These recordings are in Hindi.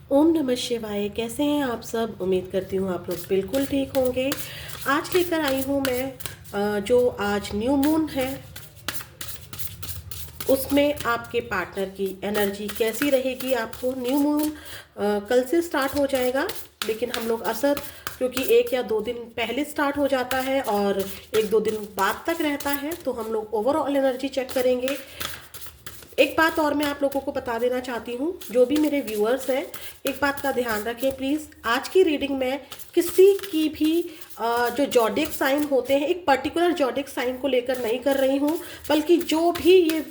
ओम नमः शिवाय। कैसे हैं आप सब? उम्मीद करती हूँ आप लोग बिल्कुल ठीक होंगे। आज लेकर आई हूँ मैं जो आज न्यू मून है उसमें आपके पार्टनर की एनर्जी कैसी रहेगी। आपको न्यू मून कल से स्टार्ट हो जाएगा, लेकिन हम लोग असर क्योंकि 1 या 2 दिन पहले स्टार्ट हो जाता है और 1-2 दिन बाद तक रहता है, तो हम लोग ओवरऑल एनर्जी चेक करेंगे। एक बात और मैं आप लोगों को बता देना चाहती हूँ, जो भी मेरे व्यूअर्स हैं, एक बात का ध्यान रखें प्लीज़। आज की रीडिंग में किसी की भी जो जॉडिक साइन होते हैं, एक पर्टिकुलर जॉडिक साइन को लेकर नहीं कर रही हूँ, बल्कि जो भी ये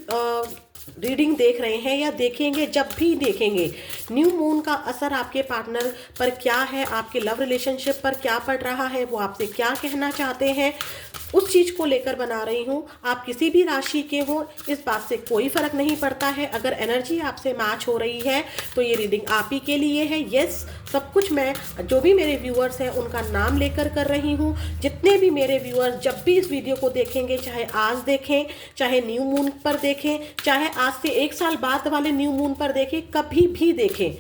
रीडिंग देख रहे हैं या देखेंगे, जब भी देखेंगे, न्यू मून का असर आपके पार्टनर पर क्या है, आपके लव रिलेशनशिप पर क्या पड़ रहा है, वो आपसे क्या कहना चाहते हैं, उस चीज़ को लेकर बना रही हूँ। आप किसी भी राशि के हो, इस बात से कोई फर्क नहीं पड़ता है। अगर एनर्जी आपसे मैच हो रही है तो ये रीडिंग आप ही के लिए है। यस, सब कुछ मैं जो भी मेरे व्यूअर्स हैं उनका नाम लेकर कर रही हूँ। जितने भी मेरे व्यूअर्स जब भी इस वीडियो को देखेंगे, चाहे आज देखें, चाहे न्यू मून पर देखें, चाहे आज से 1 साल बाद वाले न्यू मून पर देखें, कभी भी देखें,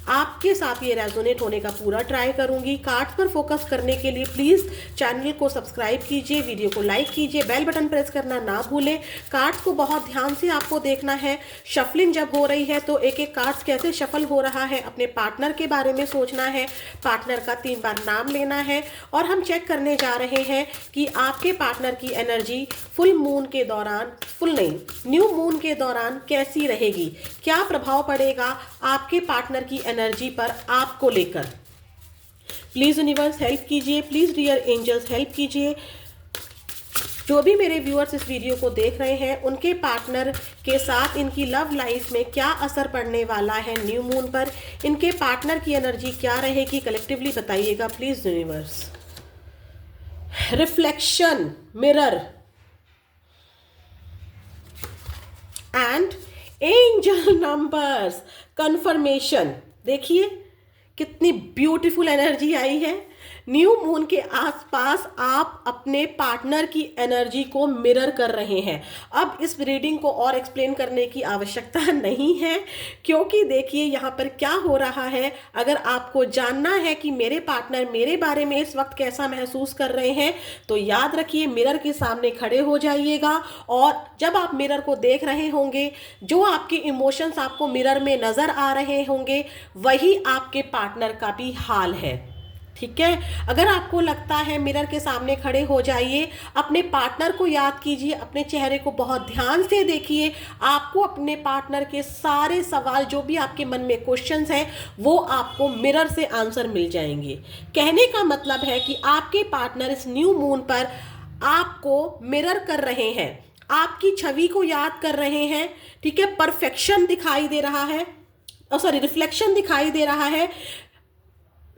आपके साथ ये रेजोनेट होने का पूरा ट्राई करूंगी। कार्ड्स पर फोकस करने के लिए प्लीज़ चैनल को सब्सक्राइब कीजिए, वीडियो को लाइक कीजिए, बेल बटन प्रेस करना ना भूलें। कार्ड्स को बहुत ध्यान से आपको देखना है। शफलिंग जब हो रही है तो एक एक कार्ड्स कैसे शफल हो रहा है, अपने पार्टनर के बारे में सोचना है, पार्टनर का 3 बार नाम लेना है, और हम चेक करने जा रहे हैं कि आपके पार्टनर की एनर्जी फुल मून के दौरान, फुल नहीं, न्यू मून के दौरान कैसी रहेगी, क्या प्रभाव पड़ेगा आपके पार्टनर की एनर्जी पर आपको लेकर। प्लीज यूनिवर्स हेल्प कीजिए, प्लीज डियर एंजल्स हेल्प कीजिए। जो भी मेरे व्यूअर्स इस वीडियो को देख रहे हैं, उनके पार्टनर के साथ इनकी लव लाइफ में क्या असर पड़ने वाला है न्यू मून पर, इनके पार्टनर की एनर्जी क्या रहेगी, कलेक्टिवली बताइएगा please universe. Reflection, mirror and angel numbers, confirmation. देखिए कितनी ब्यूटीफुल एनर्जी आई है। न्यू मून के आसपास आप अपने पार्टनर की एनर्जी को मिरर कर रहे हैं। अब इस रीडिंग को और एक्सप्लेन करने की आवश्यकता नहीं है, क्योंकि देखिए यहाँ पर क्या हो रहा है। अगर आपको जानना है कि मेरे पार्टनर मेरे बारे में इस वक्त कैसा महसूस कर रहे हैं, तो याद रखिए, मिरर के सामने खड़े हो जाइएगा, और जब आप मिरर को देख रहे होंगे, जो आपके इमोशंस आपको मिरर में नजर आ रहे होंगे, वही आपके पार्टनर का भी हाल है। ठीक है, अगर आपको लगता है, मिरर के सामने खड़े हो जाइए, अपने पार्टनर को याद कीजिए, अपने चेहरे को बहुत ध्यान से देखिए। आपको अपने पार्टनर के सारे सवाल, जो भी आपके मन में क्वेश्चंस हैं, वो आपको मिरर से आंसर मिल जाएंगे। कहने का मतलब है कि आपके पार्टनर इस न्यू मून पर आपको मिरर कर रहे हैं, आपकी छवि को याद कर रहे हैं। ठीक है, परफेक्शन दिखाई दे रहा है, सॉरी, रिफ्लेक्शन दिखाई दे रहा है।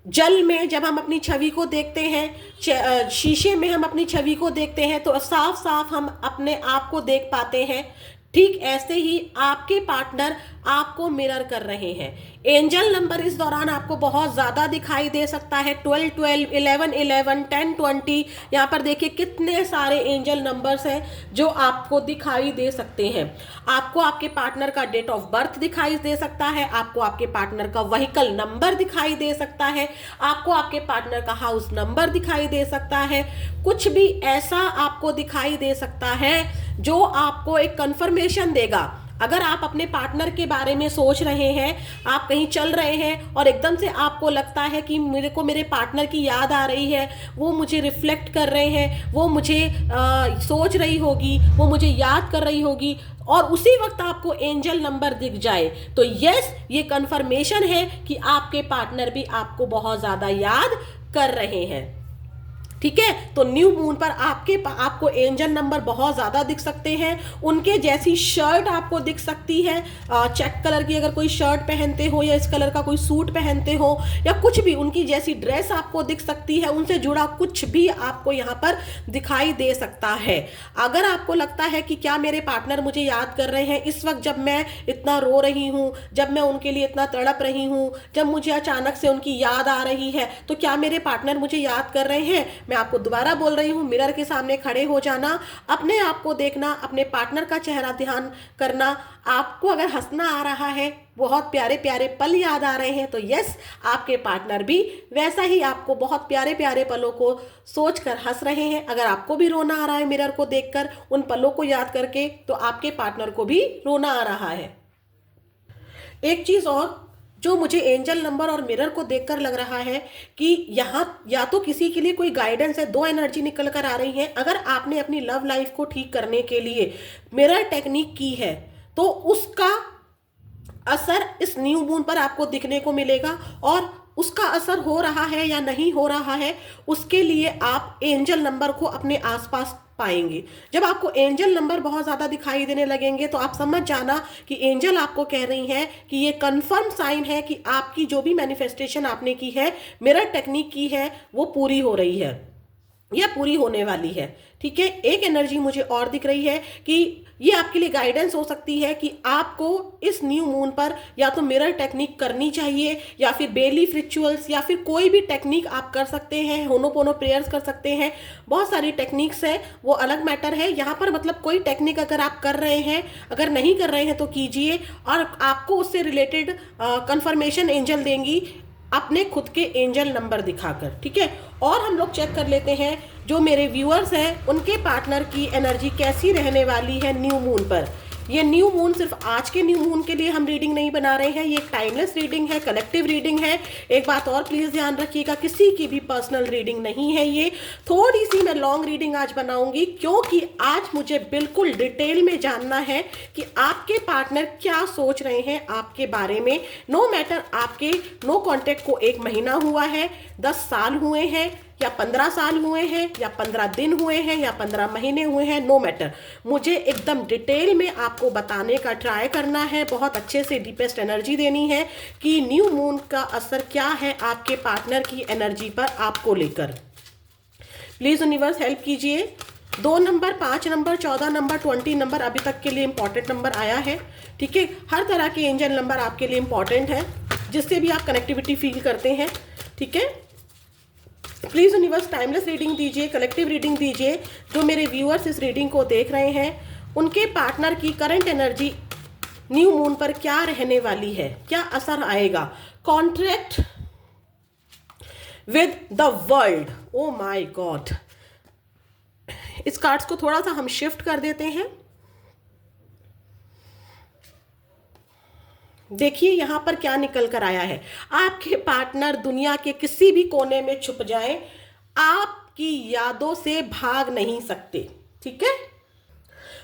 जल में जब हम अपनी छवि को देखते हैं, शीशे में हम अपनी छवि को देखते हैं, तो साफ साफ हम अपने आप को देख पाते हैं। ठीक ऐसे ही आपके पार्टनर आपको मिरर कर रहे हैं। एंजल नंबर इस दौरान आपको बहुत ज़्यादा दिखाई दे सकता है। 12 12, 11 11, 10 20। यहाँ पर देखिए कितने सारे एंजल नंबर्स हैं जो आपको दिखाई दे सकते हैं। आपको आपके पार्टनर का डेट ऑफ बर्थ दिखाई दे सकता है, आपको आपके पार्टनर का व्हीकल नंबर दिखाई दे सकता है, आपको आपके पार्टनर का हाउस नंबर दिखाई दे सकता है। कुछ भी ऐसा आपको दिखाई दे सकता है जो आपको एक कंफर्मेशन देगा। अगर आप अपने पार्टनर के बारे में सोच रहे हैं, आप कहीं चल रहे हैं और एकदम से आपको लगता है कि मेरे को मेरे पार्टनर की याद आ रही है, वो मुझे रिफ्लेक्ट कर रहे हैं, वो मुझे सोच रही होगी, वो मुझे याद कर रही होगी, और उसी वक्त आपको एंजल नंबर दिख जाए, तो यस, ये कंफर्मेशन है कि आपके पार्टनर भी आपको बहुत ज़्यादा याद कर रहे हैं। ठीक है, तो न्यू मून पर आपको एंजल नंबर बहुत ज़्यादा दिख सकते हैं। उनके जैसी शर्ट आपको दिख सकती है, चेक कलर की अगर कोई शर्ट पहनते हो, या इस कलर का कोई सूट पहनते हो, या कुछ भी उनकी जैसी ड्रेस आपको दिख सकती है। उनसे जुड़ा कुछ भी आपको यहाँ पर दिखाई दे सकता है। अगर आपको लगता है कि क्या मेरे पार्टनर मुझे याद कर रहे हैं इस वक्त, जब मैं इतना रो रही हूँ, जब मैं उनके लिए इतना तड़प रही हूँ, जब मुझे अचानक से उनकी याद आ रही है, तो क्या मेरे पार्टनर मुझे याद कर रहे हैं? मैं आपको दोबारा बोल रही हूँ, मिरर के सामने खड़े हो जाना, अपने आप को देखना, अपने पार्टनर का चेहरा ध्यान करना। आपको अगर हंसना आ रहा है, बहुत प्यारे प्यारे पल याद आ रहे हैं, तो यस, आपके पार्टनर भी वैसा ही आपको बहुत प्यारे प्यारे पलों को सोचकर हंस रहे हैं। अगर आपको भी रोना आ रहा है मिरर को देखकर, उन पलों को याद करके, तो आपके पार्टनर को भी रोना आ रहा है। एक चीज और जो मुझे एंजल नंबर और मिरर को देखकर लग रहा है कि यहाँ या तो किसी के लिए कोई गाइडेंस है, दो एनर्जी निकल कर आ रही है। अगर आपने अपनी लव लाइफ को ठीक करने के लिए मिरर टेक्निक की है, तो उसका असर इस न्यू मून पर आपको दिखने को मिलेगा। और उसका असर हो रहा है या नहीं हो रहा है, उसके लिए आप एंजल नंबर को अपने आसपास पाएंगे। जब आपको एंजल नंबर बहुत ज्यादा दिखाई देने लगेंगे, तो आप समझ जाना कि एंजल आपको कह रही हैं कि ये कंफर्म साइन है कि आपकी जो भी मैनिफेस्टेशन आपने की है, मिरर टेक्निक की है, वो पूरी हो रही है या पूरी होने वाली है। ठीक है, एक एनर्जी मुझे और दिख रही है कि ये आपके लिए गाइडेंस हो सकती है कि आपको इस न्यू मून पर या तो मिरर टेक्निक करनी चाहिए, या फिर बेलीफ रिचुअल्स, या फिर कोई भी टेक्निक आप कर सकते हैं, होनोपोनो प्रेयर्स कर सकते हैं। बहुत सारी टेक्निक्स है, वो अलग मैटर है। यहाँ पर मतलब कोई टेक्निक अगर आप कर रहे हैं, अगर नहीं कर रहे हैं तो कीजिए, और आपको उससे रिलेटेड कंफर्मेशन एंजल देंगी अपने खुद के एंजल नंबर दिखाकर। ठीक है, और हम लोग चेक कर लेते हैं जो मेरे व्यूअर्स हैं उनके पार्टनर की एनर्जी कैसी रहने वाली है न्यू मून पर। ये न्यू मून सिर्फ आज के न्यू मून के लिए हम रीडिंग नहीं बना रहे हैं, ये एक टाइमलेस रीडिंग है, कलेक्टिव रीडिंग है। एक बात और प्लीज ध्यान रखिएगा, किसी की भी पर्सनल रीडिंग नहीं है ये। थोड़ी सी मैं लॉन्ग रीडिंग आज बनाऊंगी, क्योंकि आज मुझे बिल्कुल डिटेल में जानना है कि आपके पार्टनर क्या सोच रहे हैं आपके बारे में। नो मैटर आपके नो कॉन्टेक्ट को 1 महीना हुआ है, 10 साल हुए हैं, या 15 साल हुए हैं, या 15 दिन हुए हैं, या 15 महीने हुए हैं, नो मैटर। मुझे एकदम डिटेल में आपको बताने का ट्राई करना है, बहुत अच्छे से डीपेस्ट एनर्जी देनी है कि न्यू मून का असर क्या है आपके पार्टनर की एनर्जी पर आपको लेकर। प्लीज यूनिवर्स हेल्प कीजिए। 2 नंबर, 5 नंबर, 14 नंबर, 20 नंबर अभी तक के लिए इंपॉर्टेंट नंबर आया है। ठीक है, हर तरह के एंजल नंबर आपके लिए इंपॉर्टेंट है, जिससे भी आप कनेक्टिविटी फील करते हैं। ठीक है, प्लीज यूनिवर्स टाइमलेस रीडिंग दीजिए, कलेक्टिव रीडिंग दीजिए। जो मेरे व्यूअर्स इस रीडिंग को देख रहे हैं, उनके पार्टनर की करंट एनर्जी न्यू मून पर क्या रहने वाली है, क्या असर आएगा। Contract with the world, oh my God. इस कार्ड्स को थोड़ा सा हम शिफ्ट कर देते हैं। देखिए यहां पर क्या निकल कर आया है। आपके पार्टनर दुनिया के किसी भी कोने में छुप जाए, आपकी यादों से भाग नहीं सकते। ठीक है,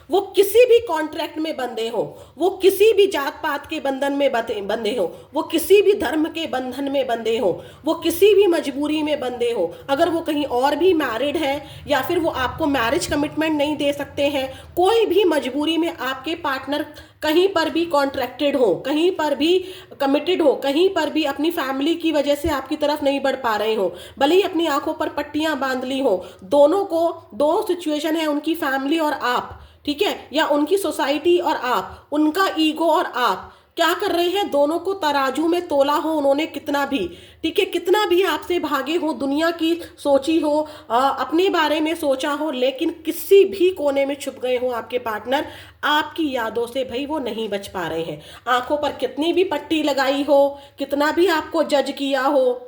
वो किसी भी कॉन्ट्रैक्ट में बंधे हो, वो किसी भी जात पात के बंधन में बंधे हो, वो किसी भी धर्म के बंधन में बंधे हो, वो किसी भी मजबूरी में बंधे हो, अगर वो कहीं और भी मैरिड है, या फिर वो आपको मैरिज कमिटमेंट नहीं दे सकते हैं, कोई भी मजबूरी में आपके पार्टनर कहीं पर भी कॉन्ट्रैक्टेड हो, कहीं पर भी कमिटेड हो, कहीं पर भी अपनी फैमिली की वजह से आपकी तरफ नहीं बढ़ पा रहे हो, भले ही अपनी आंखों पर पट्टियां बांध ली हो, दोनों को दो सिचुएशन है, उनकी फैमिली और आप, ठीक है, या उनकी सोसाइटी और आप, उनका ईगो और आप क्या कर रहे हैं, दोनों को तराजू में तोला हो उन्होंने कितना भी, ठीक है, कितना भी आपसे भागे हो, दुनिया की सोची हो, अपने बारे में सोचा हो, लेकिन किसी भी कोने में छुप गए हो आपके पार्टनर, आपकी यादों से भाई वो नहीं बच पा रहे हैं। आंखों पर कितनी भी पट्टी लगाई हो, कितना भी आपको जज किया हो,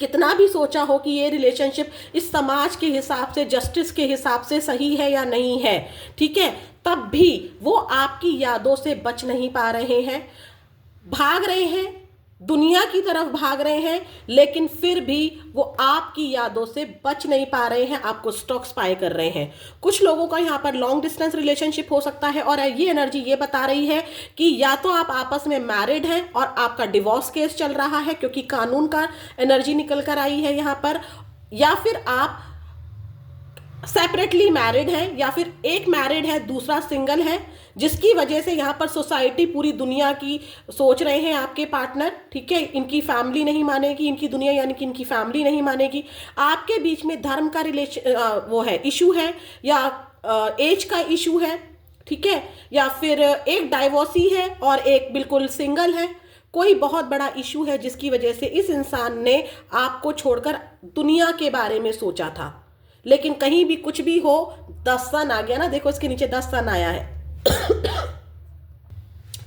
कितना भी सोचा हो कि ये रिलेशनशिप इस समाज के हिसाब से, जस्टिस के हिसाब से सही है या नहीं है, ठीक है, तब भी वो आपकी यादों से बच नहीं पा रहे हैं, भाग रहे हैं, दुनिया की तरफ भाग रहे हैं, लेकिन फिर भी वो आपकी यादों से बच नहीं पा रहे हैं, आपको स्टॉक स्पाई कर रहे हैं। कुछ लोगों का यहाँ पर लॉन्ग डिस्टेंस रिलेशनशिप हो सकता है, और ये एनर्जी ये बता रही है कि या तो आप आपस में मैरिड हैं और आपका डिवोर्स केस चल रहा है, क्योंकि कानून का एनर्जी निकल कर आई है यहाँ पर, या फिर आप सेपरेटली मैरिड है, या फिर एक मैरिड है दूसरा सिंगल है, जिसकी वजह से यहाँ पर सोसाइटी, पूरी दुनिया की सोच रहे हैं आपके पार्टनर, ठीक है, इनकी फैमिली नहीं मानेगी, इनकी दुनिया यानी कि इनकी फैमिली नहीं मानेगी, आपके बीच में धर्म का रिलेशन वो है, इशू है, या एज का इशू है, ठीक है, या फिर एक डाइवोर्सी है और एक बिल्कुल सिंगल है, कोई बहुत बड़ा इशू है जिसकी वजह से इस इंसान ने आपको छोड़कर दुनिया के बारे में सोचा था। लेकिन कहीं भी कुछ भी हो, 10 सन आ गया ना, देखो इसके नीचे 10 सन आया है।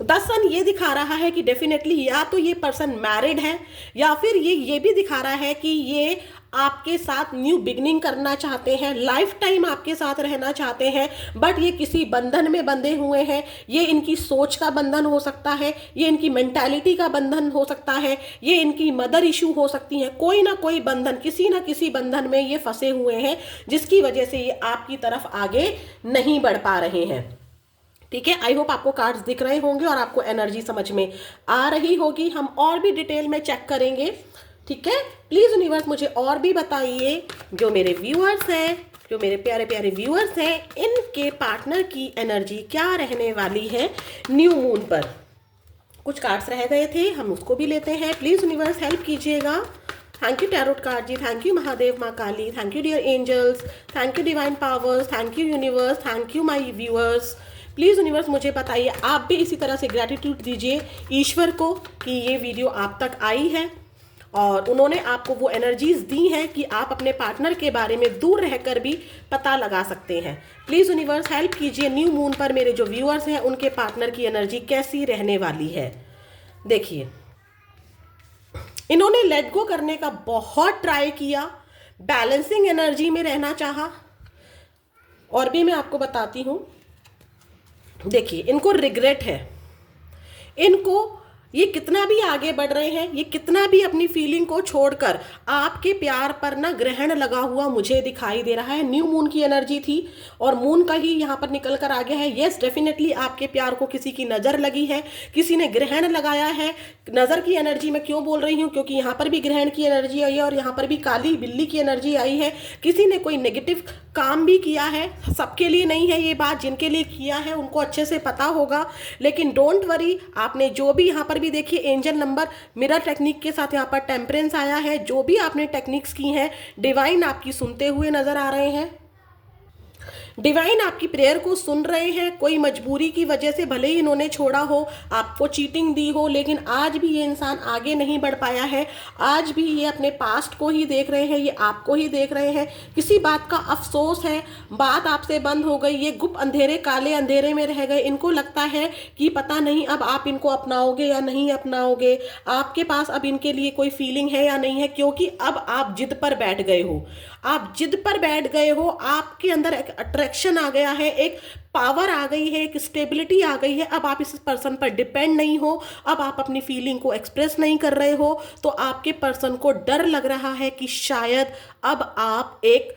10 सन ये दिखा रहा है कि डेफिनेटली या तो ये पर्सन मैरिड है, या फिर ये भी दिखा रहा है कि ये आपके साथ न्यू बिगनिंग करना चाहते हैं, लाइफ टाइम आपके साथ रहना चाहते हैं, बट ये किसी बंधन में बंधे हुए हैं। ये इनकी सोच का बंधन हो सकता है, ये इनकी मेंटालिटी का बंधन हो सकता है, ये इनकी मदर इशू हो सकती है। कोई ना कोई बंधन, किसी ना किसी बंधन में ये फंसे हुए हैं, जिसकी वजह से ये आपकी तरफ आगे नहीं बढ़ पा रहे हैं। ठीक है, आई होप आपको कार्ड्स दिख रहे होंगे और आपको एनर्जी समझ में आ रही होगी। हम और भी डिटेल में चेक करेंगे। ठीक है, प्लीज यूनिवर्स मुझे और भी बताइए, जो मेरे व्यूअर्स हैं, जो मेरे प्यारे प्यारे व्यूअर्स हैं, इनके पार्टनर की एनर्जी क्या रहने वाली है न्यू मून पर। कुछ कार्ड्स रह गए थे, हम उसको भी लेते हैं। प्लीज यूनिवर्स हेल्प कीजिएगा। Thank you tarot card ji, thank you Mahadev माँ Kali, thank you dear angels, thank you divine powers, thank you universe, thank you my viewers. Please universe मुझे बताइए, आप भी इसी तरह से ग्रैटिट्यूड दीजिए ईश्वर को कि ये वीडियो आप तक आई है और उन्होंने आपको वो एनर्जीज दी हैं कि आप अपने पार्टनर के बारे में दूर रहकर भी पता लगा सकते हैं। प्लीज़ यूनिवर्स हेल्प कीजिए, न्यू मून पर मेरे जो व्यूअर्स हैं उनके पार्टनर की एनर्जी कैसी रहने वाली है। देखिए, इन्होंने लेट गो करने का बहुत ट्राई किया, बैलेंसिंग एनर्जी में रहना चाहा। और भी मैं आपको बताती हूँ, देखिए इनको रिग्रेट है, इनको ये कितना भी आगे बढ़ रहे हैं, ये कितना भी अपनी फीलिंग को छोड़कर आपके प्यार पर ना ग्रहण लगा हुआ मुझे दिखाई दे रहा है। न्यू मून की एनर्जी थी और मून का ही यहाँ पर निकल कर आ गया है। येस, डेफिनेटली आपके प्यार को किसी की नज़र लगी है, किसी ने ग्रहण लगाया है। नज़र की एनर्जी मैं क्यों बोल रही हूँ, क्योंकि यहाँ पर भी ग्रहण की एनर्जी आई है और यहाँ पर भी काली बिल्ली की एनर्जी आई है। किसी ने कोई नेगेटिव काम भी किया है, सबके लिए नहीं है ये बात, जिनके लिए किया है उनको अच्छे से पता होगा। लेकिन डोंट वरी, आपने जो भी यहाँ पर भी देखिए एंजल नंबर मिरर टेक्निक के साथ यहाँ पर टेम्परेंस आया है। जो भी आपने टेक्निक्स की हैं, डिवाइन आपकी सुनते हुए नजर आ रहे हैं, डिवाइन आपकी प्रेयर को सुन रहे हैं। कोई मजबूरी की वजह से भले ही इन्होंने छोड़ा हो, आपको चीटिंग दी हो, लेकिन आज भी ये इंसान आगे नहीं बढ़ पाया है। आज भी ये अपने पास्ट को ही देख रहे हैं, ये आपको ही देख रहे हैं। किसी बात का अफसोस है, बात आपसे बंद हो गई, ये गुप्त अंधेरे, काले अंधेरे में रह गए। इनको लगता है कि पता नहीं अब आप इनको अपनाओगे या नहीं अपनाओगे, आपके पास अब इनके लिए कोई फीलिंग है या नहीं है, क्योंकि अब आप जिद पर बैठ गए हो। आप जिद पर बैठ गए हो, आपके अंदर एक अट्रैक्शन आ गया है, एक पावर आ गई है, एक स्टेबिलिटी आ गई है। अब आप इस पर्सन पर डिपेंड नहीं हो, अब आप अपनी फीलिंग को एक्सप्रेस नहीं कर रहे हो। तो आपके पर्सन को डर लग रहा है कि शायद अब आप एक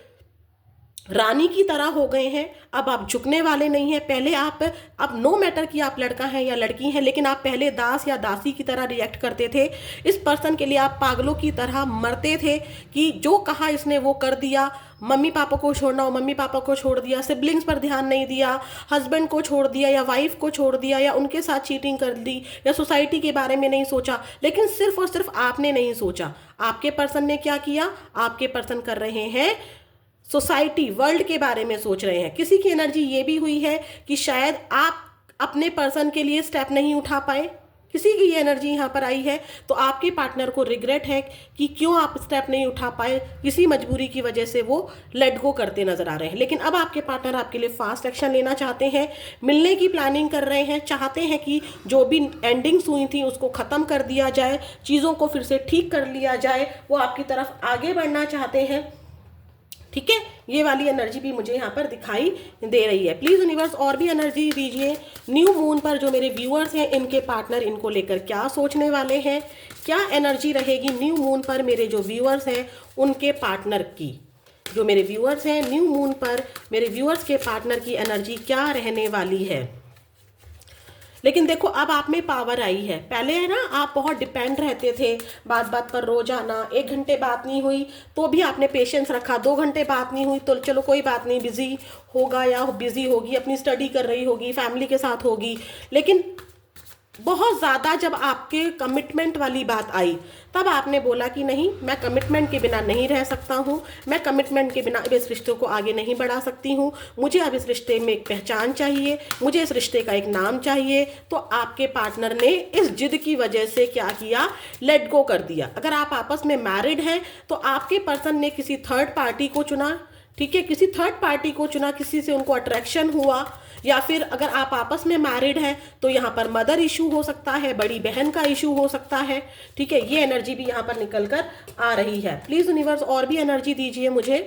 रानी की तरह हो गए हैं, अब आप झुकने वाले नहीं हैं। पहले आप, अब नो मैटर कि आप लड़का हैं या लड़की हैं, लेकिन आप पहले दास या दासी की तरह रिएक्ट करते थे। इस पर्सन के लिए आप पागलों की तरह मरते थे कि जो कहा इसने वो कर दिया। मम्मी पापा को छोड़ना हो, मम्मी पापा को छोड़ दिया, सिबलिंग्स पर ध्यान नहीं दिया, हस्बैंड को छोड़ दिया या वाइफ को छोड़ दिया, या उनके साथ चीटिंग कर दी, या सोसाइटी के बारे में नहीं सोचा। लेकिन सिर्फ और सिर्फ आपने नहीं सोचा, आपके पर्सन ने क्या किया, आपके पर्सन कर रहे हैं सोसाइटी, वर्ल्ड के बारे में सोच रहे हैं। किसी की एनर्जी ये भी हुई है कि शायद आप अपने पर्सन के लिए स्टेप नहीं उठा पाए, किसी की ये एनर्जी यहाँ पर आई है। तो आपके पार्टनर को रिग्रेट है कि क्यों आप स्टेप नहीं उठा पाए, किसी मजबूरी की वजह से वो लेट गो करते नजर आ रहे हैं। लेकिन अब आपके पार्टनर आपके लिए फास्ट एक्शन लेना चाहते हैं, मिलने की प्लानिंग कर रहे हैं, चाहते हैं कि जो भी एंडिंग्स हुई थी उसको ख़त्म कर दिया जाए, चीज़ों को फिर से ठीक कर लिया जाए। वो आपकी तरफ आगे बढ़ना चाहते हैं। ठीक है, ये वाली एनर्जी भी मुझे यहाँ पर दिखाई दे रही है। प्लीज़ यूनिवर्स और भी एनर्जी दीजिए। न्यू मून पर जो मेरे व्यूअर्स हैं, इनके पार्टनर इनको लेकर क्या सोचने वाले हैं, क्या एनर्जी रहेगी न्यू मून पर मेरे जो व्यूअर्स हैं उनके पार्टनर की। जो मेरे व्यूअर्स हैं न्यू मून पर मेरे व्यूअर्स के पार्टनर की एनर्जी क्या रहने वाली है। लेकिन देखो अब आप में पावर आई है। पहले है ना, आप बहुत डिपेंड रहते थे, बात बात पर रोज आना, 1 घंटे बात नहीं हुई तो भी आपने पेशेंस रखा, 2 घंटे बात नहीं हुई तो चलो कोई बात नहीं, बिजी होगा या बिजी होगी, अपनी स्टडी कर रही होगी, फैमिली के साथ होगी। लेकिन बहुत ज़्यादा जब आपके कमिटमेंट वाली बात आई, तब आपने बोला कि नहीं, मैं कमिटमेंट के बिना नहीं रह सकता हूँ, मैं कमिटमेंट के बिना अब इस रिश्ते को आगे नहीं बढ़ा सकती हूँ, मुझे अब इस रिश्ते में एक पहचान चाहिए, मुझे इस रिश्ते का एक नाम चाहिए। तो आपके पार्टनर ने इस जिद की वजह से क्या किया, लेट गो कर दिया। अगर आप आपस में मैरिड हैं तो आपके पर्सन ने किसी थर्ड पार्टी को चुना, ठीक है, किसी थर्ड पार्टी को चुना, किसी से उनको अट्रैक्शन हुआ, या फिर अगर आप आपस में मैरिड हैं तो यहाँ पर मदर इशू हो सकता है, बड़ी बहन का इशू हो सकता है। ठीक है, ये एनर्जी भी यहाँ पर निकल कर आ रही है। प्लीज यूनिवर्स और भी एनर्जी दीजिए मुझे,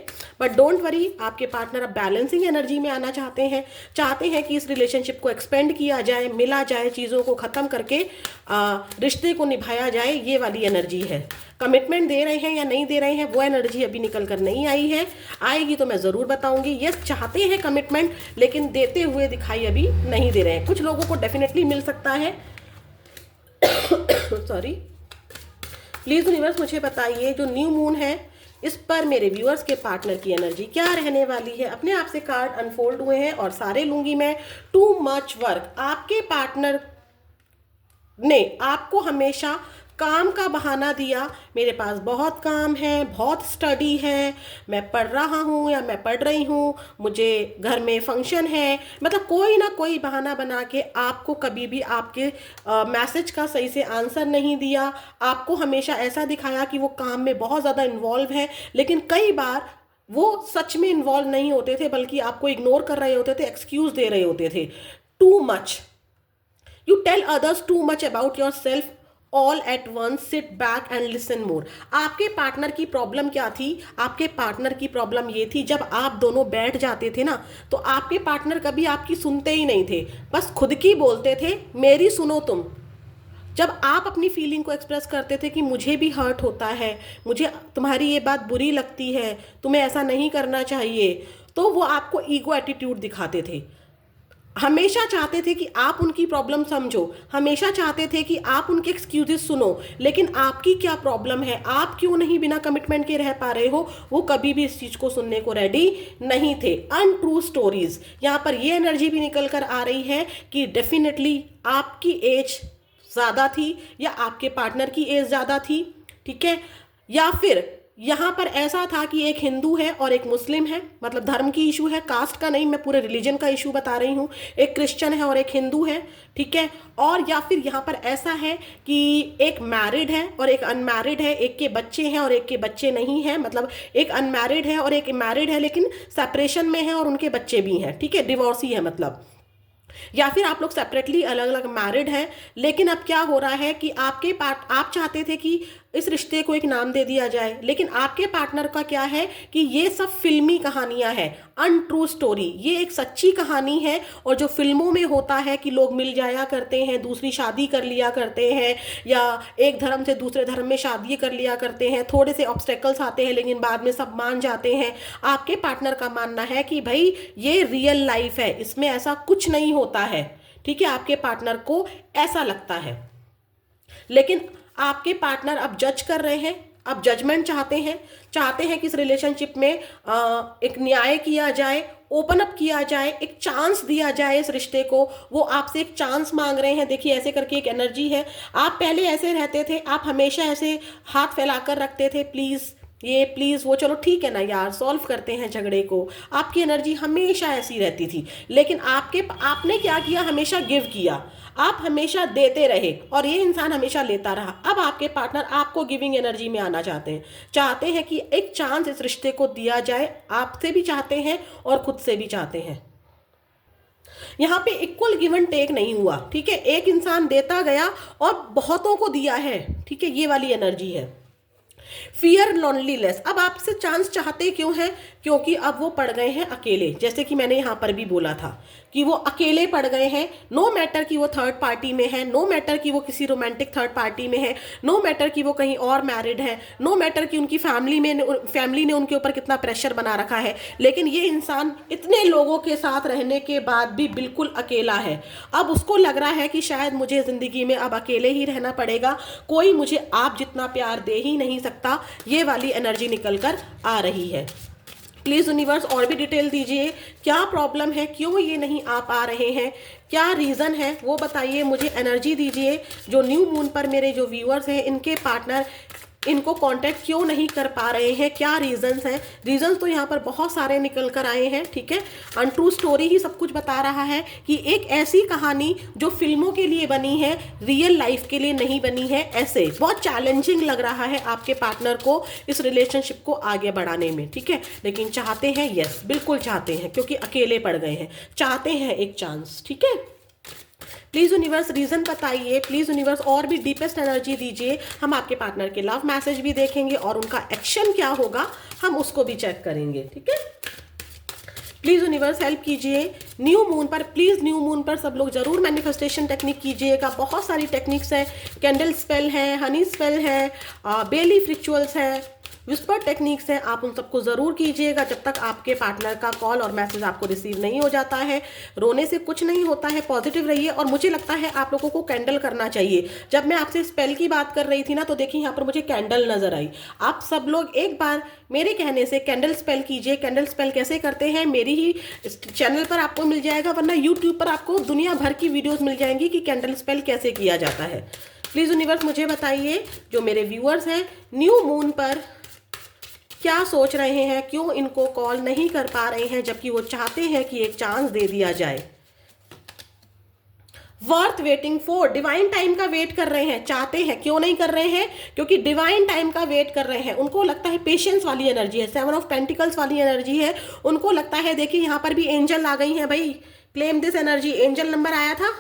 बट डोंट वरी, आपके पार्टनर अब बैलेंसिंग एनर्जी में आना चाहते हैं कि इस रिलेशनशिप को एक्सपेंड किया जाए, मिला जाए, चीज़ों को ख़त्म करके रिश्ते को निभाया जाए, ये वाली एनर्जी है। कमिटमेंट दे रहे हैं या नहीं दे रहे हैं वो एनर्जी अभी निकल कर नहीं आई है, आएगी तो मैं ज़रूर बताऊंगी। यस, चाहते हैं कमिटमेंट, लेकिन देते हुए दिखाई अभी नहीं दे रहे हैं। कुछ लोगों को डेफिनेटली मिल सकता है। सॉरी। प्लीज़ यूनिवर्स मुझे बताइए, जो न्यू मून है इस पर मेरे व्यूअर्स के पार्टनर की एनर्जी क्या रहने वाली है। अपने आप से कार्ड अनफोल्ड हुए हैं और सारे लूंगी मैं। टू मच वर्क, आपके पार्टनर ने आपको हमेशा काम का बहाना दिया, मेरे पास बहुत काम है, बहुत स्टडी है, मैं पढ़ रहा हूँ या मैं पढ़ रही हूँ, मुझे घर में फंक्शन है, मतलब कोई ना कोई बहाना बना के आपको कभी भी आपके मैसेज का सही से आंसर नहीं दिया। आपको हमेशा ऐसा दिखाया कि वो काम में बहुत ज़्यादा इन्वॉल्व है, लेकिन कई बार वो सच में इन्वॉल्व नहीं होते थे, बल्कि आपको इग्नोर कर रहे होते थे, एक्सक्यूज दे रहे होते थे। Too much, you tell others too much about yourself all at once, sit back and listen more. आपके पार्टनर की प्रॉब्लम क्या थी? आपके पार्टनर की प्रॉब्लम ये थी, जब आप दोनों बैठ जाते थे ना, तो आपके पार्टनर कभी आपकी सुनते ही नहीं थे, बस खुद की बोलते थे, मेरी सुनो तुम। जब आप अपनी फीलिंग को एक्सप्रेस करते थे कि मुझे भी हर्ट होता है, मुझे तुम्हारी ये बात बुरी लगती है, तुम्हें ऐसा नहीं करना चाहिए, तो वो आपको ईगो एटीट्यूड दिखाते थे। हमेशा चाहते थे कि आप उनकी प्रॉब्लम समझो, हमेशा चाहते थे कि आप उनके एक्सक्यूजेस सुनो, लेकिन आपकी क्या प्रॉब्लम है, आप क्यों नहीं बिना कमिटमेंट के रह पा रहे हो, वो कभी भी इस चीज़ को सुनने को रेडी नहीं थे। अनट्रू स्टोरीज, यहाँ पर ये एनर्जी भी निकल कर आ रही है कि डेफिनेटली आपकी एज ज़्यादा थी या आपके पार्टनर की एज ज़्यादा थी। ठीक है, या फिर यहाँ पर ऐसा था कि एक हिंदू है और एक मुस्लिम है, मतलब धर्म की इशू है, कास्ट का नहीं, मैं पूरे रिलीजन का इशू बता रही हूँ। एक क्रिश्चियन है और एक हिंदू है। ठीक है, और या फिर यहाँ पर ऐसा है कि एक मैरिड है और एक अनमैरिड है, एक के बच्चे हैं और एक के बच्चे नहीं हैं, मतलब एक अनमैरिड है और एक मैरिड है लेकिन सेपरेशन में है और उनके बच्चे भी हैं। ठीक है, डिवोर्सी है मतलब, या फिर आप लोग सेपरेटली अलग अलग मैरिड हैं। लेकिन अब क्या हो रहा है कि आप चाहते थे कि इस रिश्ते को एक नाम दे दिया जाए, लेकिन आपके पार्टनर का क्या है कि ये सब फिल्मी कहानियां हैं, अनट्रू स्टोरी, ये एक सच्ची कहानी है। और जो फिल्मों में होता है कि लोग मिल जाया करते हैं, दूसरी शादी कर लिया करते हैं, या एक धर्म से दूसरे धर्म में शादी कर लिया करते हैं, थोड़े से ऑब्स्टेकल्स आते हैं लेकिन बाद में सब मान जाते हैं। आपके पार्टनर का मानना है कि भाई ये रियल लाइफ है, इसमें ऐसा कुछ नहीं होता है। ठीक है, आपके पार्टनर को ऐसा लगता है, लेकिन आपके पार्टनर अब जज कर रहे हैं, अब जजमेंट चाहते हैं कि इस रिलेशनशिप में एक न्याय किया जाए, ओपन अप किया जाए, एक चांस दिया जाए इस रिश्ते को। वो आपसे एक चांस मांग रहे हैं। देखिए ऐसे करके एक एनर्जी है। आप पहले ऐसे रहते थे, आप हमेशा ऐसे हाथ फैलाकर रखते थे, प्लीज़ ये प्लीज़ वो, चलो ठीक है ना यार, सॉल्व करते हैं झगड़े को। आपकी एनर्जी हमेशा ऐसी रहती थी, लेकिन आपने क्या किया, हमेशा गिव किया, आप हमेशा देते रहे और ये इंसान हमेशा लेता रहा। अब आपके पार्टनर आपको गिविंग एनर्जी में आना चाहते हैं कि एक चांस इस रिश्ते को दिया जाए। आपसे भी चाहते हैं और खुद से भी चाहते हैं। यहाँ पे इक्वल गिव एंड टेक नहीं हुआ। ठीक है, एक इंसान देता गया और बहुतों को दिया है। ठीक है, ये वाली एनर्जी है। फियर लॉनलीनेस, अब आपसे चांस चाहते क्यों हैं? क्योंकि अब वो पड़ गए हैं अकेले। जैसे कि मैंने यहाँ पर भी बोला था कि वो अकेले पड़ गए हैं। नो मैटर कि वो थर्ड पार्टी में है, नो मैटर कि वो किसी रोमांटिक थर्ड पार्टी में है, नो मैटर कि वो कहीं और मैरिड है, नो मैटर कि उनकी फैमिली ने उनके ऊपर कितना प्रेशर बना रखा है, लेकिन ये इंसान इतने लोगों के साथ रहने के बाद भी बिल्कुल अकेला है। अब उसको लग रहा है कि शायद मुझे ज़िंदगी में अब अकेले ही रहना पड़ेगा, कोई मुझे आप जितना प्यार दे ही नहीं सकता। ये वाली एनर्जी निकल कर आ रही है। प्लीज़ यूनिवर्स और भी डिटेल दीजिए, क्या प्रॉब्लम है, क्यों ये नहीं आ पा रहे हैं, क्या रीज़न है वो बताइए, मुझे एनर्जी दीजिए। जो न्यू मून पर मेरे जो व्यूअर्स हैं, इनके पार्टनर इनको कांटेक्ट क्यों नहीं कर पा रहे हैं, क्या रीजंस हैं। रीजंस तो यहाँ पर बहुत सारे निकल कर आए हैं, ठीक है। अनट्रू स्टोरी ही सब कुछ बता रहा है कि एक ऐसी कहानी जो फिल्मों के लिए बनी है, रियल लाइफ के लिए नहीं बनी है। ऐसे बहुत चैलेंजिंग लग रहा है आपके पार्टनर को इस रिलेशनशिप को आगे बढ़ाने में, ठीक है। लेकिन चाहते हैं, यस बिल्कुल चाहते हैं, क्योंकि अकेले पड़ गए हैं, चाहते हैं एक चांस, ठीक है। प्लीज यूनिवर्स रीजन बताइए, प्लीज यूनिवर्स और भी डीपेस्ट एनर्जी दीजिए। हम आपके पार्टनर के लव मैसेज भी देखेंगे और उनका एक्शन क्या होगा हम उसको भी चेक करेंगे, ठीक है। प्लीज यूनिवर्स हेल्प कीजिए। न्यू मून पर, प्लीज न्यू मून पर सब लोग जरूर मैनिफेस्टेशन टेक्निक कीजिएगा। बहुत सारी टेक्निक्स हैं, कैंडल स्पेल है, हनी स्पेल है, बेलीफ रिचुअल्स है, विस्पर टेक्निक्स हैं, आप उन सबको ज़रूर कीजिएगा जब तक आपके पार्टनर का कॉल और मैसेज आपको रिसीव नहीं हो जाता है। रोने से कुछ नहीं होता है, पॉजिटिव रहिए। और मुझे लगता है आप लोगों को कैंडल करना चाहिए। जब मैं आपसे स्पेल की बात कर रही थी ना, तो देखिए यहाँ पर मुझे कैंडल नजर आई। आप सब लोग एक बार मेरे कहने से कैंडल स्पेल कीजिए। कैंडल स्पेल कैसे करते हैं मेरी ही चैनल पर आपको मिल जाएगा, वरना यूट्यूब पर आपको दुनिया भर की वीडियोज़ मिल जाएंगी कि कैंडल स्पेल कैसे किया जाता है। प्लीज़ यूनिवर्स मुझे बताइए, जो मेरे व्यूअर्स हैं न्यू मून पर क्या सोच रहे हैं, क्यों इनको कॉल नहीं कर पा रहे हैं जबकि वो चाहते हैं कि एक चांस दे दिया जाए। Worth waiting for, divine time का वेट कर रहे हैं, चाहते हैं, क्यों नहीं कर रहे हैं, क्योंकि डिवाइन टाइम का वेट कर रहे हैं। उनको लगता है पेशेंस वाली एनर्जी है, 7 ऑफ पेंटिकल्स वाली एनर्जी है। उनको लगता है, देखिए यहाँ पर भी एंजल आ गई है भाई, claim this energy. Angel number आया था,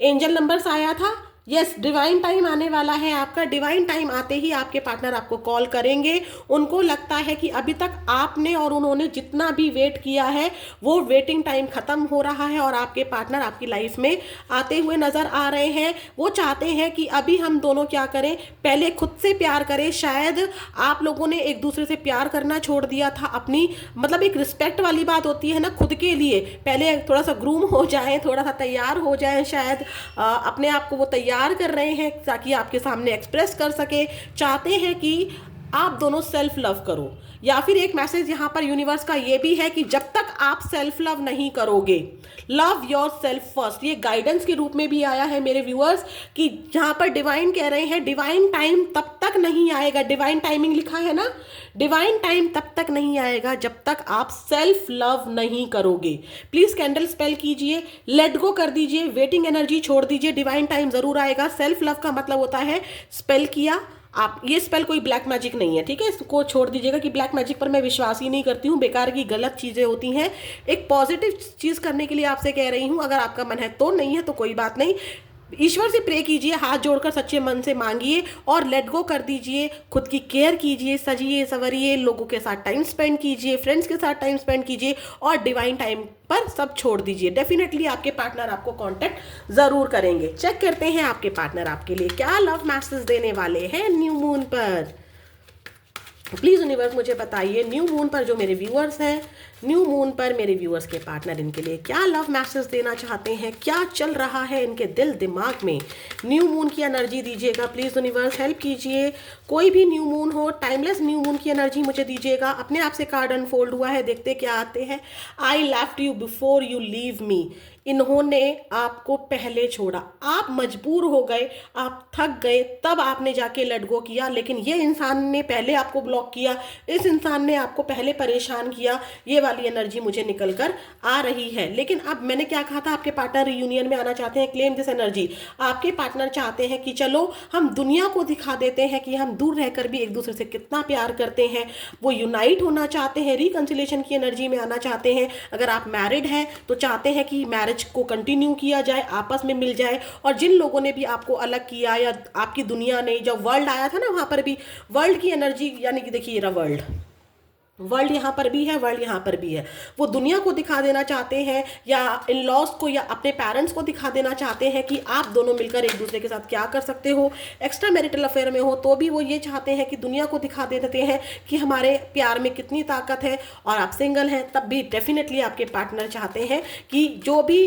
एंजल नंबर्स आया था, यस डिवाइन टाइम आने वाला है आपका। डिवाइन टाइम आते ही आपके पार्टनर आपको कॉल करेंगे। उनको लगता है कि अभी तक आपने और उन्होंने जितना भी वेट किया है वो वेटिंग टाइम खत्म हो रहा है और आपके पार्टनर आपकी लाइफ में आते हुए नजर आ रहे हैं। वो चाहते हैं कि अभी हम दोनों क्या करें, पहले खुद से प्यार करें। शायद आप लोगों ने एक दूसरे से प्यार करना छोड़ दिया था, अपनी मतलब एक रिस्पेक्ट वाली बात होती है ना खुद के लिए, पहले थोड़ा सा ग्रूम हो जाए, थोड़ा सा तैयार हो जाए, शायद अपने आप को वो तैयार कर रहे हैं ताकि आपके सामने एक्सप्रेस कर सके। चाहते हैं कि आप दोनों सेल्फ लव करो। या फिर एक मैसेज यहाँ पर यूनिवर्स का ये भी है कि जब तक आप सेल्फ लव नहीं करोगे, लव योर सेल्फ फर्स्ट, ये गाइडेंस के रूप में भी आया है मेरे व्यूअर्स कि जहाँ पर डिवाइन कह रहे हैं डिवाइन टाइम तब तक नहीं आएगा, डिवाइन टाइमिंग लिखा है ना, डिवाइन टाइम तब तक नहीं आएगा जब तक आप सेल्फ लव नहीं करोगे। प्लीज कैंडल स्पेल कीजिए, लेट गो कर दीजिए, वेटिंग एनर्जी छोड़ दीजिए, डिवाइन टाइम जरूर आएगा। सेल्फ लव का मतलब होता है स्पेल किया आप, ये स्पेल कोई ब्लैक मैजिक नहीं है, ठीक है। इसको छोड़ दीजिएगा कि ब्लैक मैजिक पर मैं विश्वास ही नहीं करती हूँ, बेकार की गलत चीज़ें होती हैं। एक पॉजिटिव चीज़ करने के लिए आपसे कह रही हूँ, अगर आपका मन है तो, नहीं है तो कोई बात नहीं। ईश्वर से प्रे कीजिए, हाथ जोड़कर सच्चे मन से मांगिए और लेट गो कर दीजिए। खुद की केयर कीजिए, सजिए संवरिए, लोगों के साथ टाइम स्पेंड कीजिए, फ्रेंड्स के साथ टाइम स्पेंड कीजिए और डिवाइन टाइम पर सब छोड़ दीजिए। डेफिनेटली आपके पार्टनर आपको कांटेक्ट जरूर करेंगे। चेक करते हैं आपके पार्टनर आपके लिए क्या लव मैसेज देने वाले हैं न्यू मून पर। प्लीज यूनिवर्स मुझे बताइए, न्यू मून पर जो मेरे व्यूअर्स हैं, न्यू मून पर मेरे व्यूअर्स के पार्टनर इनके लिए क्या लव मैसेज देना चाहते हैं, क्या चल रहा है इनके दिल दिमाग में। न्यू मून की एनर्जी दीजिएगा प्लीज यूनिवर्स, हेल्प कीजिए। कोई भी न्यू मून हो, टाइमलेस न्यू मून की एनर्जी मुझे दीजिएगा। अपने आप से कार्ड अनफोल्ड हुआ है, देखते क्या आते हैं। I left you before you leave me, इन्होंने आपको पहले छोड़ा, आप मजबूर हो गए, आप थक गए, तब आपने जाके लेट गो किया। लेकिन ये इंसान ने पहले आपको ब्लॉक किया, इस इंसान ने आपको पहले परेशान किया। ये वाली एनर्जी मुझे निकल कर आ रही है। लेकिन अब मैंने क्या कहा था, आपके पार्टनर रियूनियन में आना चाहते हैं, क्लेम दिस एनर्जी। आपके पार्टनर चाहते हैं कि चलो हम दुनिया को दिखा देते हैं कि हम दूर रहकर भी एक दूसरे से कितना प्यार करते हैं। वो यूनाइट होना चाहते हैं, रिकंसिलेशन की एनर्जी में आना चाहते हैं। अगर आप मैरिड हैं तो चाहते हैं कि मैरिज को कंटिन्यू किया जाए, आपस में मिल जाए। और जिन लोगों ने भी आपको अलग किया या आपकी दुनिया ने, जब वर्ल्ड आया था ना, वहां पर भी वर्ल्ड की एनर्जी, यानी कि देखिए ये वर्ल्ड यहाँ पर भी है, वर्ल्ड यहाँ पर भी है। वो दुनिया को दिखा देना चाहते हैं या इन लॉज को या अपने पेरेंट्स को दिखा देना चाहते हैं कि आप दोनों मिलकर एक दूसरे के साथ क्या कर सकते हो। एक्स्ट्रा मैरिटल अफेयर में हो तो भी वो ये चाहते हैं कि दुनिया को दिखा देते हैं कि हमारे प्यार में कितनी ताकत है। और आप सिंगल हैं तब भी डेफिनेटली आपके पार्टनर चाहते हैं कि जो भी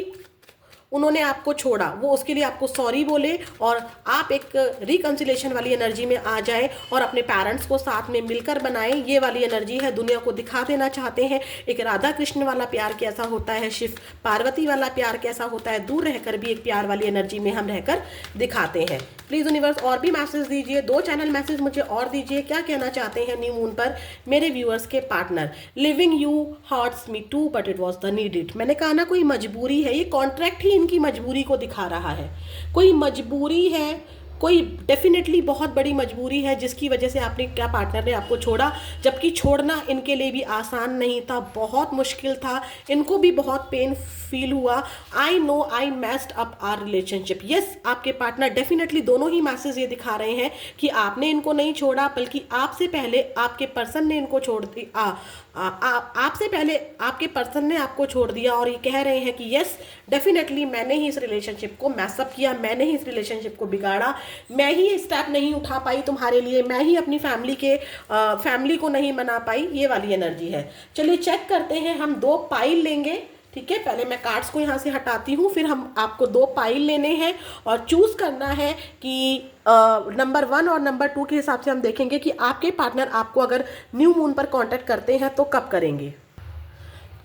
उन्होंने आपको छोड़ा वो उसके लिए आपको सॉरी बोले और आप एक रिकंसिलेशन वाली एनर्जी में आ जाएं और अपने पेरेंट्स को साथ में मिलकर बनाएं। ये वाली एनर्जी है, दुनिया को दिखा देना चाहते हैं एक राधा कृष्ण वाला प्यार कैसा होता है, शिव पार्वती वाला प्यार कैसा होता है। दूर रहकर भी एक प्यार वाली एनर्जी में हम रहकर दिखाते हैं। प्लीज़ यूनिवर्स और भी मैसेज दीजिए, 2 चैनल मैसेज मुझे और दीजिए, क्या कहना चाहते हैं न्यू मून पर मेरे व्यूअर्स के partner. Leaving you hurts me too but it was the needed. मैंने कहा ना कोई मजबूरी है, ये कॉन्ट्रैक्ट ही इनकी मजबूरी को दिखा रहा है। कोई मजबूरी है, कोई डेफिनेटली बहुत बड़ी मजबूरी है जिसकी वजह से आपने क्या पार्टनर ने आपको छोड़ा, जबकि छोड़ना इनके लिए भी आसान नहीं था, बहुत मुश्किल था, इनको भी बहुत पेन फील हुआ। I know I messed up our relationship. Yes, आपके पार्टनर डेफिनेटली दोनों ही मैसेज ये दिखा रहे हैं कि आपने इनको नहीं छोड़ा, बल्कि आपसे पहले आपके पर्सन ने इनको छोड़ दिया, आपसे पहले आपके पर्सन ने आपको छोड़ दिया। और ये कह रहे हैं कि यस डेफिनेटली मैंने ही इस रिलेशनशिप को मैसअप किया, मैंने ही इस रिलेशनशिप को बिगाड़ा, मैं ही स्टेप नहीं उठा पाई तुम्हारे लिए, मैं ही अपनी फैमिली को नहीं मना पाई। ये वाली एनर्जी है। चलिए चेक करते हैं, हम 2 पाइल लेंगे। ठीक है, पहले मैं कार्ड्स को यहाँ से हटाती हूँ, फिर हम आपको 2 पाइल लेने हैं और चूज करना है कि नंबर 1 और नंबर 2 के हिसाब से हम देखेंगे कि आपके पार्टनर आपको अगर न्यू मून पर कांटेक्ट करते हैं तो कब करेंगे।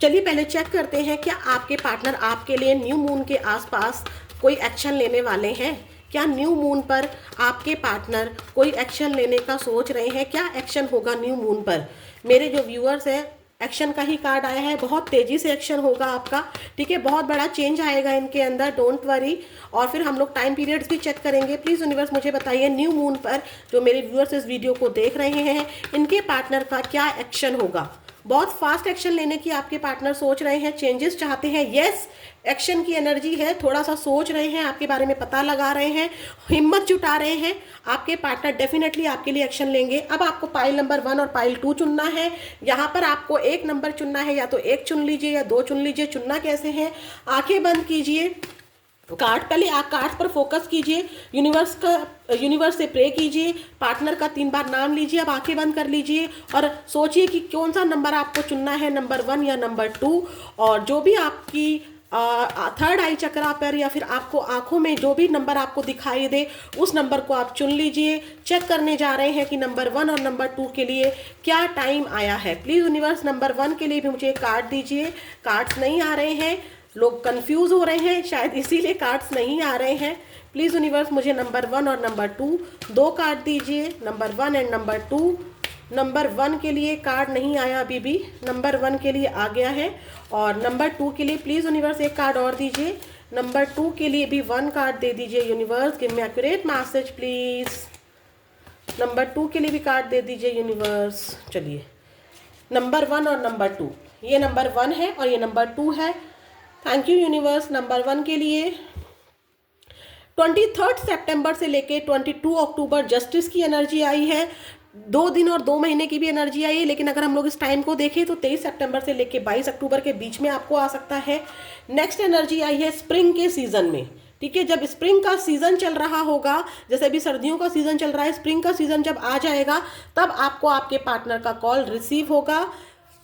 चलिए पहले चेक करते हैं क्या आपके पार्टनर आपके लिए न्यू मून के आसपास कोई एक्शन लेने वाले हैं। क्या न्यू मून पर आपके पार्टनर कोई एक्शन लेने का सोच रहे हैं, क्या एक्शन होगा न्यू मून पर। मेरे जो व्यूअर्स हैं, एक्शन का ही कार्ड आया है, बहुत तेजी से एक्शन होगा आपका। ठीक है, बहुत बड़ा चेंज आएगा इनके अंदर, डोंट वरी। और फिर हम लोग टाइम पीरियड्स भी चेक करेंगे। प्लीज़ यूनिवर्स मुझे बताइए न्यू मून पर जो मेरे व्यूअर्स इस वीडियो को देख रहे हैं, इनके पार्टनर का क्या एक्शन होगा। बहुत फास्ट एक्शन लेने की आपके पार्टनर सोच रहे हैं, चेंजेस चाहते हैं। यस, एक्शन की एनर्जी है, थोड़ा सा सोच रहे हैं, आपके बारे में पता लगा रहे हैं, हिम्मत जुटा रहे हैं। आपके पार्टनर डेफिनेटली आपके लिए एक्शन लेंगे। अब आपको पाइल नंबर 1 और पाइल 2 चुनना है। यहाँ पर आपको एक नंबर चुनना है, या तो 1 चुन लीजिए या 2 चुन लीजिए। चुनना कैसे है, आंखें बंद कीजिए, कार्ड पहले आप कार्ड पर फोकस कीजिए, यूनिवर्स से प्रे कीजिए, पार्टनर का 3 बार नाम लीजिए। अब आंखें बंद कर लीजिए और सोचिए कि कौन सा नंबर आपको चुनना है, नंबर 1 या नंबर 2। और जो भी आपकी थर्ड आई चक्रा पर या फिर आपको आंखों में जो भी नंबर आपको दिखाई दे, उस नंबर को आप चुन लीजिए। चेक करने जा रहे हैं कि नंबर 1 और नंबर 2 के लिए क्या टाइम आया है। प्लीज़ यूनिवर्स नंबर 1 के लिए भी मुझे कार्ड दीजिए। कार्ड्स नहीं आ रहे हैं, लोग कंफ्यूज हो रहे हैं, शायद इसीलिए कार्ड्स नहीं आ रहे हैं। प्लीज़ यूनिवर्स मुझे नंबर 1 और नंबर 2 2 कार्ड दीजिए, नंबर 1 एंड नंबर 2। नंबर 1 के लिए कार्ड नहीं आया अभी भी, नंबर 1 के लिए आ गया है। और नंबर 2 के लिए प्लीज़ यूनिवर्स एक कार्ड और दीजिए। नंबर 2 के लिए भी 1 कार्ड दे दीजिए universe, give me accurate message please. Number 2 के लिए भी कार्ड दे दीजिए यूनिवर्स। चलिए, नंबर 1 और नंबर 2, ये नंबर 1 है और ये नंबर 2 है। Thank you universe. नंबर 1 के लिए 23 सितंबर से लेके 22 अक्टूबर जस्टिस की एनर्जी आई है। 2 दिन और 2 महीने की भी एनर्जी आई है, लेकिन अगर हम लोग इस टाइम को देखें तो 23 सितंबर से लेके 22 अक्टूबर के बीच में आपको आ सकता है। नेक्स्ट एनर्जी आई है स्प्रिंग के सीजन में। ठीक है, जब स्प्रिंग का सीजन चल रहा होगा, जैसे अभी सर्दियों का सीजन चल रहा है, स्प्रिंग का सीजन जब आ जाएगा तब आपको आपके पार्टनर का कॉल रिसीव होगा।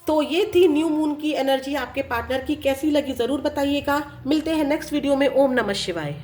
तो ये थी न्यू मून की एनर्जी आपके पार्टनर की, कैसी लगी ज़रूर बताइएगा। मिलते हैं नेक्स्ट वीडियो में। ओम नमः शिवाय।